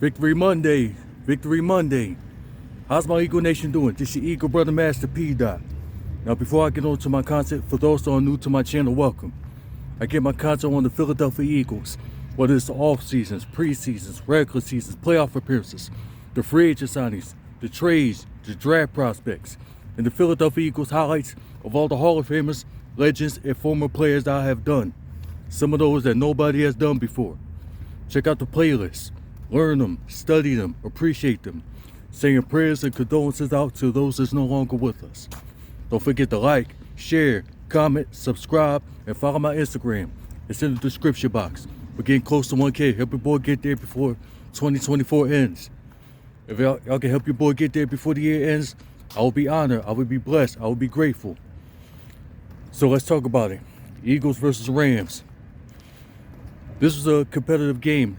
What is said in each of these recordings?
Victory Monday. Victory Monday. How's my Eagle Nation doing? This is your Eagle Brother Master P. Dot. Now, before I get on to my content, for those that are new to my channel, welcome. I get my content on the Philadelphia Eagles, whether it's the off seasons, preseasons, regular seasons, playoff appearances, the free agent signings, the trades, the draft prospects, and the Philadelphia Eagles highlights of all the Hall of Famers, legends, and former players that I have done. Some of those that nobody has done before. Check out the playlist. Learn them, study them, appreciate them. Saying prayers and condolences out to those that's no longer with us. Don't forget to like, share, comment, subscribe, and follow my Instagram. It's in the description box. We're getting close to 1K. Help your boy get there before 2024 ends. If y'all can help your boy get there before the year ends, I will be honored. I will be blessed. I will be grateful. So let's talk about it. Eagles versus Rams. This was a competitive game,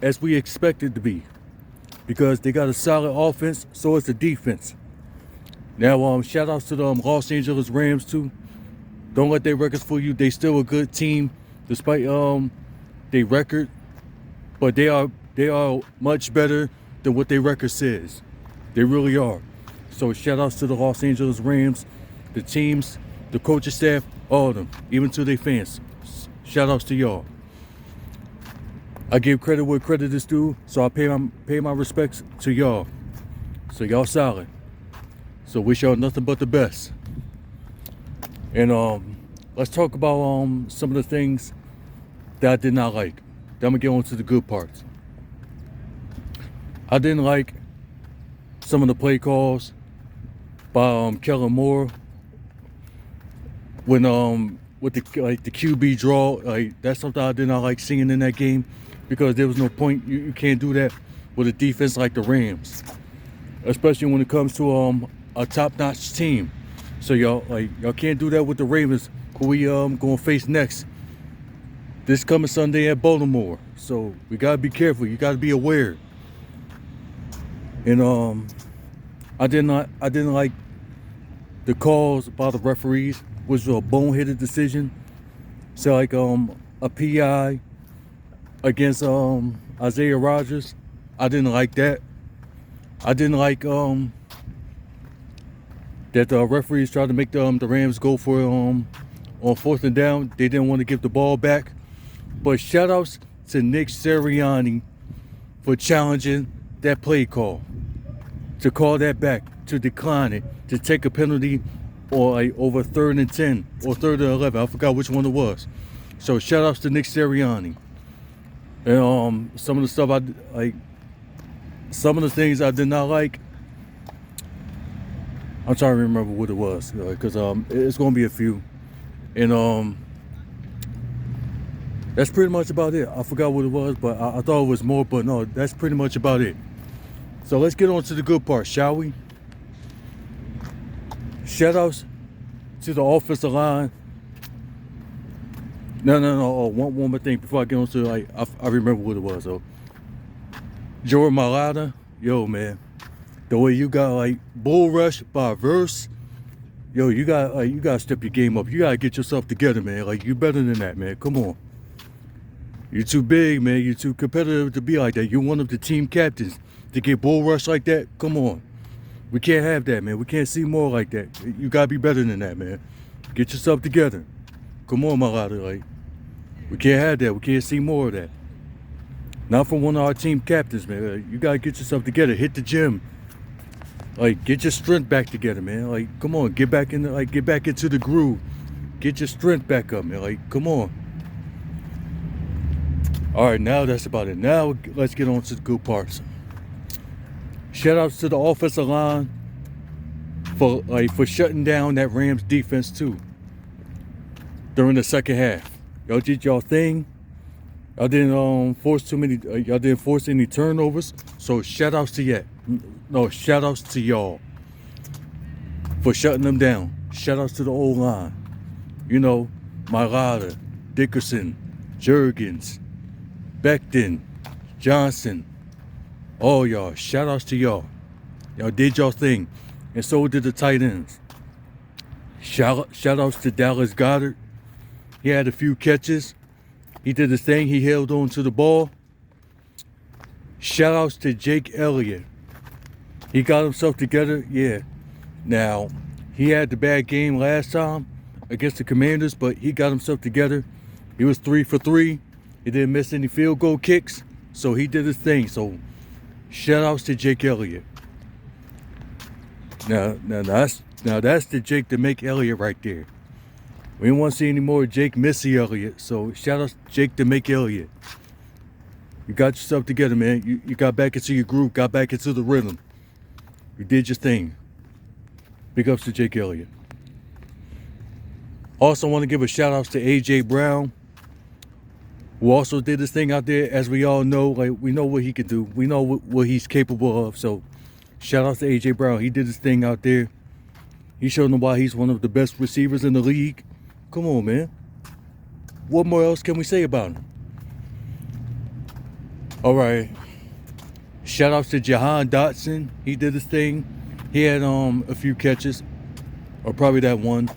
as we expected to be, because they got a solid offense, so it's the defense. Now, shout outs to the Los Angeles Rams too. Don't let their records fool you. They still a good team, despite their record, but they are much better than what their record says. They really are. So shout outs to the Los Angeles Rams, the teams, the coaching staff, all of them, even to their fans. Shout outs to y'all. I give credit where credit is due, so I pay my respects to y'all. So y'all solid. So wish y'all nothing but the best. And let's talk about some of the things that I did not like. Then I'm gonna get on to the good parts. I didn't like some of the play calls by Kellen Moore when with the QB draw. That's something I did not like seeing in that game, because there was no point. You can't do that with a defense like the Rams, especially when it comes to a top-notch team. So y'all can't do that with the Ravens, who we gonna face next this coming Sunday at Baltimore. So we gotta be careful. You gotta be aware. And I didn't like the calls by the referees, which was a boneheaded decision. So like a PI against Isaiah Rodgers. I didn't like that. I didn't like that the referees tried to make the Rams go for on 4th and down. They didn't want to give the ball back. But shout outs to Nick Sirianni for challenging that play call, to call that back, to decline it, to take a penalty or over 3rd and 10 or 3rd and 11. I forgot which one it was. So shout outs to Nick Sirianni. And some of the stuff some of the things I did not like, I'm trying to remember what it was, because it's going to be a few. And that's pretty much about it. I forgot what it was, but I thought it was more, but no, that's pretty much about it. So let's get on to the good part, shall we? Shout outs to the offensive line. No. One more thing before I get on to I remember what it was though. Jordan Mailata, yo man, the way you got bull rush by verse, yo, you gotta step your game up. You gotta get yourself together, man. You better than that, man. Come on. You're too big, man. You're too competitive to be like that. You're one of the team captains to get bull rush like that. Come on. We can't have that, man. We can't see more like that. You gotta be better than that, man. Get yourself together. Come on, Mailata. We can't have that. We can't see more of that. Not from one of our team captains, man. You gotta get yourself together. Hit the gym. Get your strength back together, man. Come on, get back in get back into the groove. Get your strength back up, man. Come on. All right, now that's about it. Now let's get on to the good parts. Shout outs to the offensive line for shutting down that Rams defense too during the second half. Y'all did y'all thing. Y'all didn't force any turnovers. So shout outs to that. No, shout outs to y'all for shutting them down. Shout outs to the old line. Mailata, Dickerson, Jurgens, Becton, Johnson. All y'all. Shout outs to y'all. Y'all did y'all thing. And so did the tight ends. Shout outs to Dallas Goedert. He had a few catches. He did his thing. He held on to the ball. Shout outs to Jake Elliott. He got himself together, yeah. Now, he had the bad game last time against the Commanders, but he got himself together. He was 3 for 3. He didn't miss any field goal kicks, so he did his thing. So, shout outs to Jake Elliott. Now that's the Jake to make Elliott right there. We don't want to see any more Jake Missy Elliott. So shout out to Jake to make Elliott. You got yourself together, man. You got back into your groove, got back into the rhythm. You did your thing. Big ups to Jake Elliott. Also want to give a shout out to AJ Brown, who also did this thing out there. As we all know, like, we know what he can do. We know what he's capable of. So shout out to AJ Brown. He did his thing out there. He showed them why he's one of the best receivers in the league. Come on, man. What more else can we say about him? All right. Shout outs to Jahan Dotson. He did his thing. He had a few catches, or probably that one.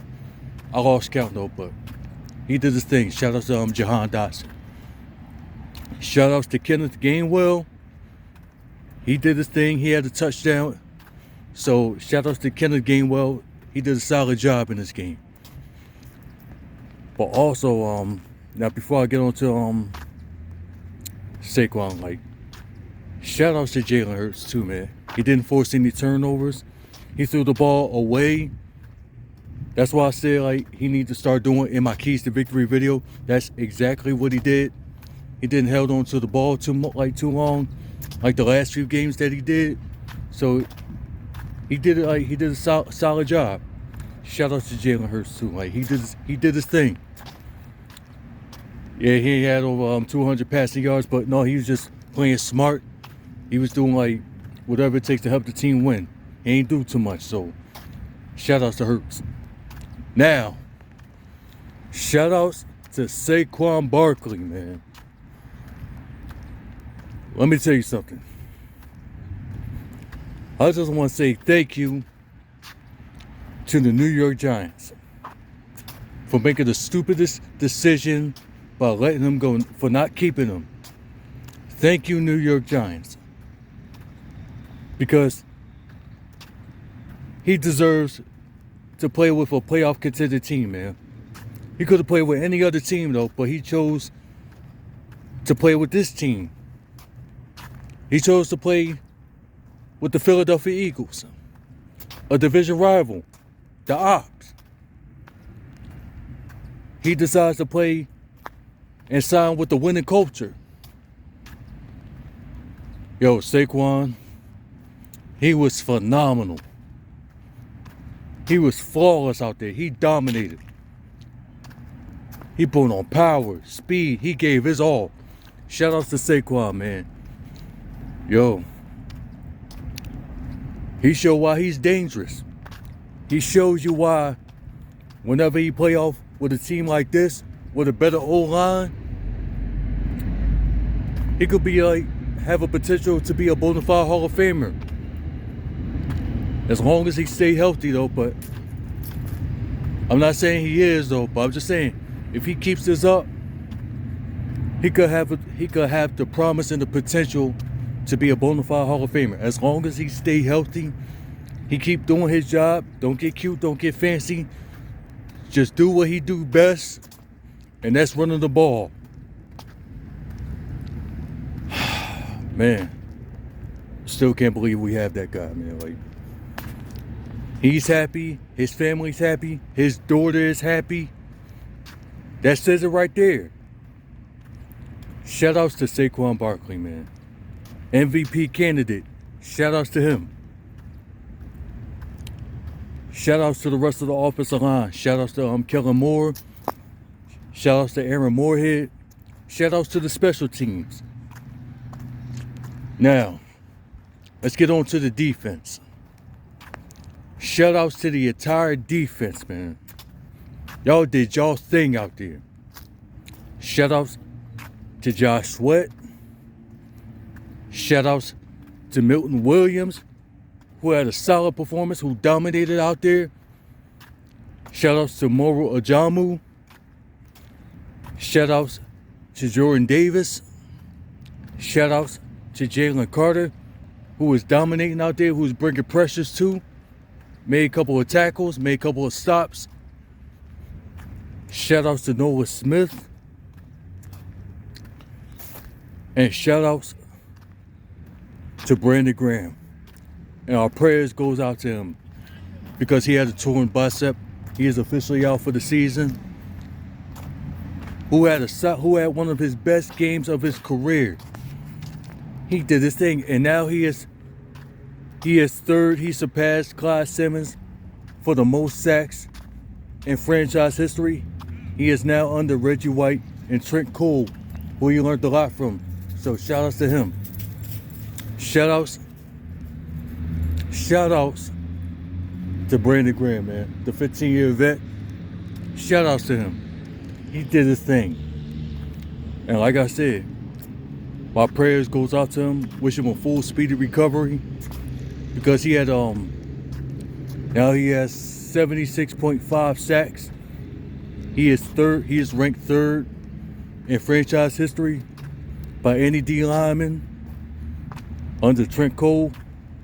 I lost count though, but he did his thing. Shout outs to Jahan Dotson. Shout outs to Kenneth Gainwell. He did his thing. He had a touchdown. So shout outs to Kenneth Gainwell. He did a solid job in this game. But also, now before I get on to Saquon, like, shout outs to Jalen Hurts too, man. He didn't force any turnovers. He threw the ball away. That's why I said, like, he needs to start doing in my Keys to Victory video. That's exactly what he did. He didn't hold on to the ball too long, like the last few games that he did. So he did it. Like, he did a solid job. Shout out to Jalen Hurts too. Like, he did his thing. Yeah, he had over 200 passing yards, but no, he was just playing smart. He was doing like whatever it takes to help the team win. He ain't do too much. So shout outs to Hurts. Now, shout outs to Saquon Barkley, man. Let me tell you something. I just want to say thank you to the New York Giants for making the stupidest decision by letting him go, for not keeping him. Thank you, New York Giants. Because he deserves to play with a playoff contender team, man. He could have played with any other team, though, but he chose to play with this team. He chose to play with the Philadelphia Eagles, a division rival, the Ops. He decides to play and sign with the winning culture. Yo, Saquon, he was phenomenal. He was flawless out there. He dominated. He put on power, speed. He gave his all. Shout outs to Saquon, man. Yo, he showed why he's dangerous. He shows you why whenever he play off with a team like this, with a better O-line, he could be like, have a potential to be a bona fide Hall of Famer. As long as he stay healthy though, but I'm not saying he is though, but I'm just saying, if he keeps this up, he could have the promise and the potential to be a bona fide Hall of Famer. As long as he stay healthy, he keep doing his job. Don't get cute, don't get fancy. Just do what he do best, and that's running the ball. Man, still can't believe we have that guy, man. Like, he's happy, his family's happy, his daughter is happy. That says it right there. Shout outs to Saquon Barkley, man. MVP candidate. Shout outs to him. Shout outs to the rest of the offensive line. Shout outs to Kellen Moore. Shout outs to Aaron Moorhead. Shout outs to the special teams. Now, let's get on to the defense. Shout outs to the entire defense, man. Y'all did y'all's thing out there. Shout outs to Josh Sweat. Shout outs to Milton Williams, who had a solid performance, who dominated out there. Shout outs to Moro Ajamu. Shout outs to Jordan Davis. Shout outs to Jalen Carter, who was dominating out there, who was bringing pressures too. Made a couple of tackles, made a couple of stops. Shout outs to Noah Smith. And shout outs to Brandon Graham. And our prayers goes out to him because he had a torn bicep. He is officially out for the season. Who had one of his best games of his career. He did his thing, and now he is third. He surpassed Clyde Simmons for the most sacks in franchise history. He is now under Reggie White and Trent Cole, who he learned a lot from. So shout outs to him. Shout outs to Brandon Graham, man. The 15-year vet. Shout outs to him. He did his thing. And like I said, my prayers goes out to him. Wish him a full speedy recovery. Because he had now he has 76.5 sacks. He is ranked third in franchise history by any D lineman under Trent Cole,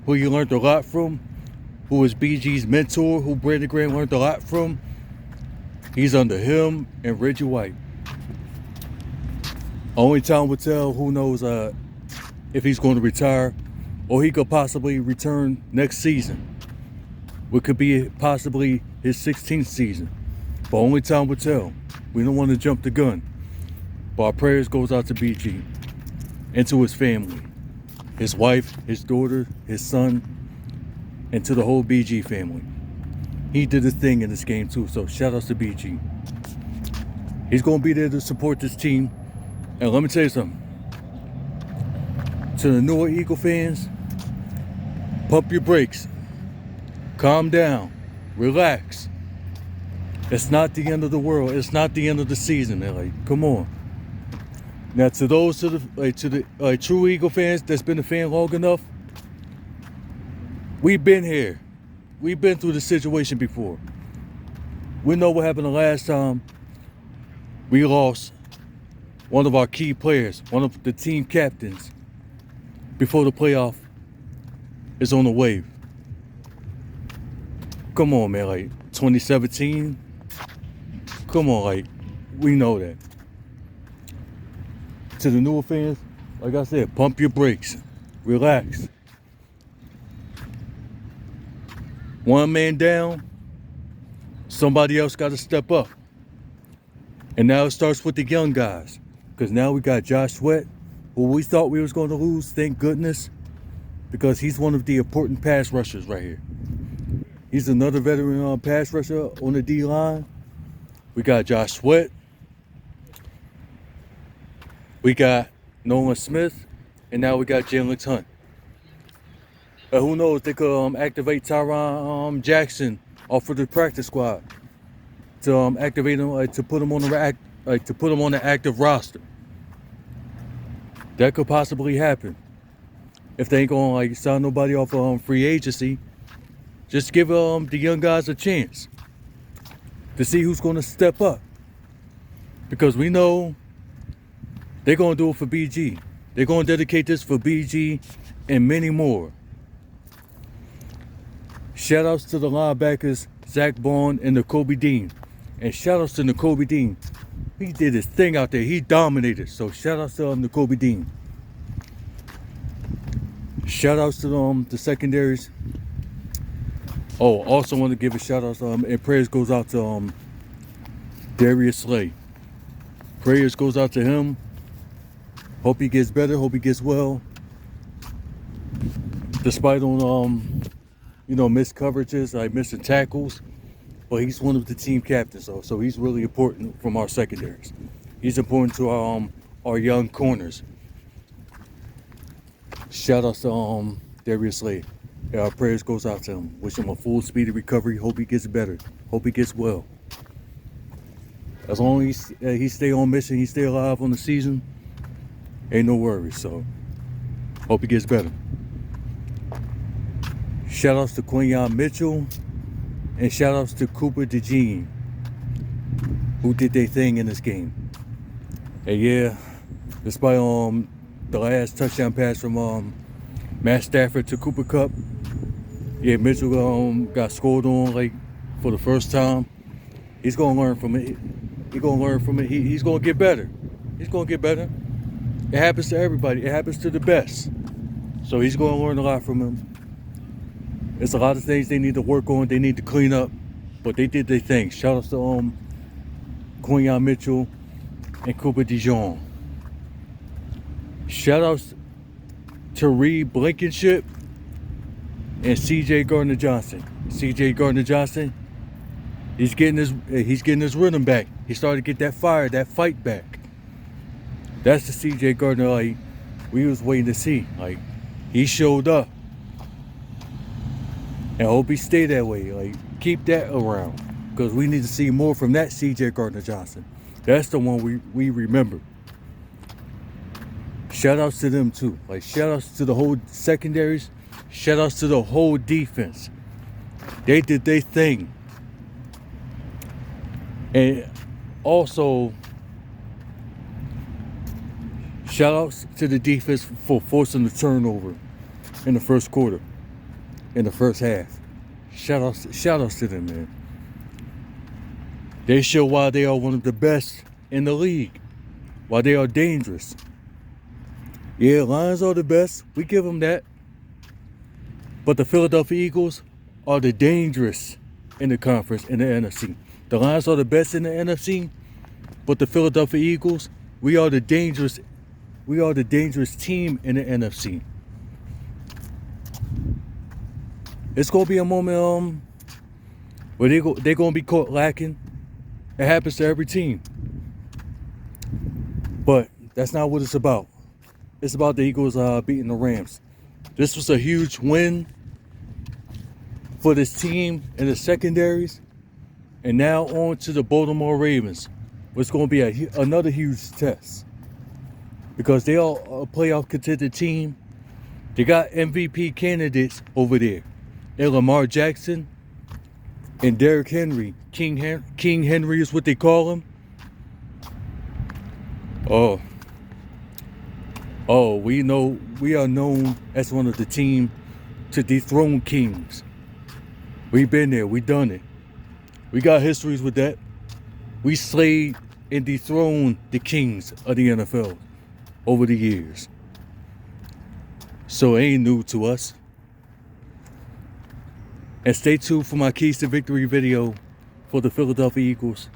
who you learned a lot from, who was BG's mentor, who Brandon Graham learned a lot from. He's under him and Reggie White. Only time will tell. Who knows if he's going to retire, or he could possibly return next season, what could be possibly his 16th season. But only time will tell. We don't want to jump the gun. But our prayers goes out to BG and to his family, his wife, his daughter, his son, and to the whole BG family. He did his thing in this game too, so shout outs to BG. He's going to be there to support this team. And let me tell you something. To the newer Eagle fans, pump your brakes. Calm down. Relax. It's not the end of the world. It's not the end of the season. They're like, come on. Now to those to the true Eagle fans that's been a fan long enough, we've been here. We've been through the situation before. We know what happened the last time we lost one of our key players, one of the team captains, before the playoff is on the wave. Come on, man, like 2017. Come on, like, we know that. To the newer fans, like I said, pump your brakes. Relax. One man down, somebody else got to step up. And now it starts with the young guys. Because now we got Josh Sweat, who we thought we was going to lose, thank goodness. Because he's one of the important pass rushers right here. He's another veteran pass rusher on the D-line. We got Josh Sweat. We got Nolan Smith. And now we got Jalen Hunt. Who knows, they could activate Tyron Jackson off of the practice squad to activate him, to put him on the active roster. That could possibly happen if they ain't gonna sign nobody off free agency. Just give the young guys a chance to see who's gonna step up, because we know they're gonna do it for BG. They're gonna dedicate this for BG and many more. Shout outs to the linebackers, Zach Bond and Nakobe Dean. And shout outs to Nakobe Dean. He did his thing out there. He dominated. So shout outs to Nakobe Dean. Shout outs to the secondaries. Oh, also want to give a shout out and prayers goes out to Darius Slay. Prayers goes out to him. Hope he gets better. Hope he gets well. Despite on missed coverages, missing tackles, but he's one of the team captains, so he's really important from our secondaries. He's important to our young corners. Shout out to Darius Slade. Our prayers goes out to him. Wish him a full speedy recovery. Hope he gets better. Hope he gets well. As long as he stay on mission, he stay alive on the season, ain't no worries. So hope he gets better. Shout outs to Quinyon Mitchell and shout outs to Cooper DeJean, who did their thing in this game. And yeah, despite the last touchdown pass from Matt Stafford to Cooper Kupp. Yeah, Mitchell got scored on like for the first time. He's gonna learn from it. He's gonna learn from it. He's gonna get better. He's gonna get better. It happens to everybody. It happens to the best. So he's gonna learn a lot from him. There's a lot of things they need to work on. They need to clean up, but they did their thing. Shout out to Quinyon Mitchell and Cooper DeJean. Shout outs to Reed Blankenship and C.J. Gardner-Johnson. C.J. Gardner-Johnson, he's getting his rhythm back. He started to get that fire, that fight back. That's the C.J. Gardner like we was waiting to see. Like he showed up, and I hope he stay that way. Like keep that around, because we need to see more from that C.J. Gardner-Johnson. That's the one we remember. Shout outs to them too. Like shout outs to the whole secondaries. Shout outs to the whole defense. They did their thing. And also, shout outs to the defense for forcing the turnover in the first quarter, in the first half. Shout outs to them, man. They show why they are one of the best in the league. Why they are dangerous. Yeah, Lions are the best. We give them that. But the Philadelphia Eagles are the dangerous in the conference, in the NFC. The Lions are the best in the NFC, but the Philadelphia Eagles, we are the dangerous team in the NFC. It's gonna be a moment where they're gonna be caught lacking. It happens to every team. But that's not what it's about. It's about the Eagles beating the Rams. This was a huge win for this team and the secondaries. And now on to the Baltimore Ravens, which is going to be another huge test. Because they are a playoff contended team. They got MVP candidates over there. And Lamar Jackson and Derrick Henry. King Henry is what they call him. We are known as one of the team to dethrone kings. We've been there, we done it. We got histories with that. We slayed and dethroned the kings of the NFL over the years. So it ain't new to us. And stay tuned for my Keys to Victory video for the Philadelphia Eagles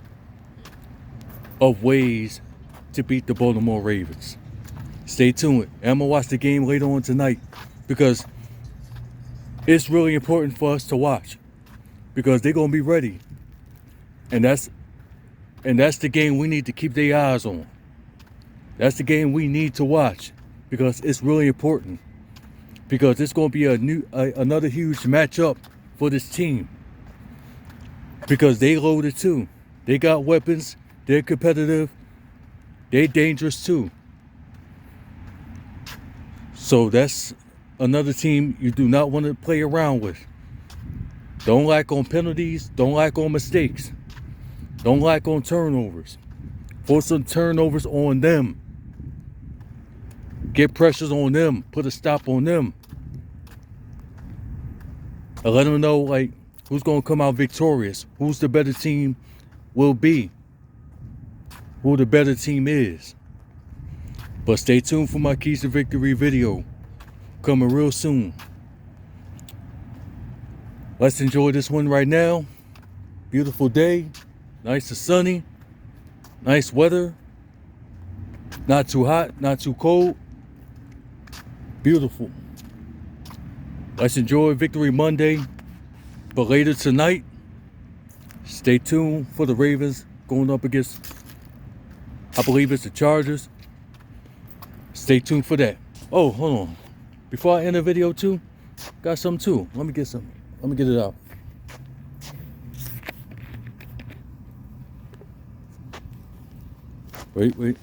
of ways to beat the Baltimore Ravens. Stay tuned. And I'm going to watch the game later on tonight because it's really important for us to watch because they're going to be ready. And that's the game we need to keep their eyes on. That's the game we need to watch because it's really important. Because it's going to be another huge matchup for this team. Because they loaded too. They got weapons. They're competitive. They're dangerous too. So that's another team you do not want to play around with. Don't lack on penalties. Don't lack on mistakes. Don't lack on turnovers. Force some turnovers on them. Get pressures on them. Put a stop on them. And let them know like who's going to come out victorious. Who's the better team will be. Who the better team is. But stay tuned for my Keys to Victory video. Coming real soon. Let's enjoy this one right now. Beautiful day. Nice and sunny. Nice weather. Not too hot, not too cold. Beautiful. Let's enjoy Victory Monday. But later tonight, stay tuned for the Ravens going up against, I believe it's the Chargers. Stay tuned for that. Oh, hold on. Before I end the video too, got something too. Let me get some. Let me get it out. Wait.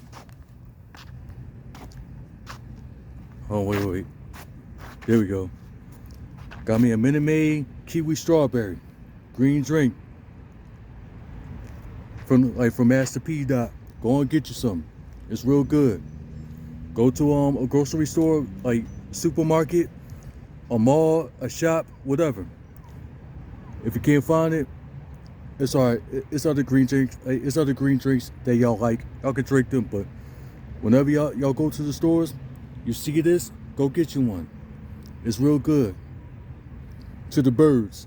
Oh, wait. There we go. Got me a Minute Maid kiwi strawberry green drink from Master P. Go and get you some. It's real good. Go to a grocery store, like supermarket, a mall, a shop, whatever. If you can't find it, it's alright. It's other green drinks. It's other green drinks that y'all like. Y'all can drink them, but whenever y'all go to the stores, you see this, go get you one. It's real good. To the birds.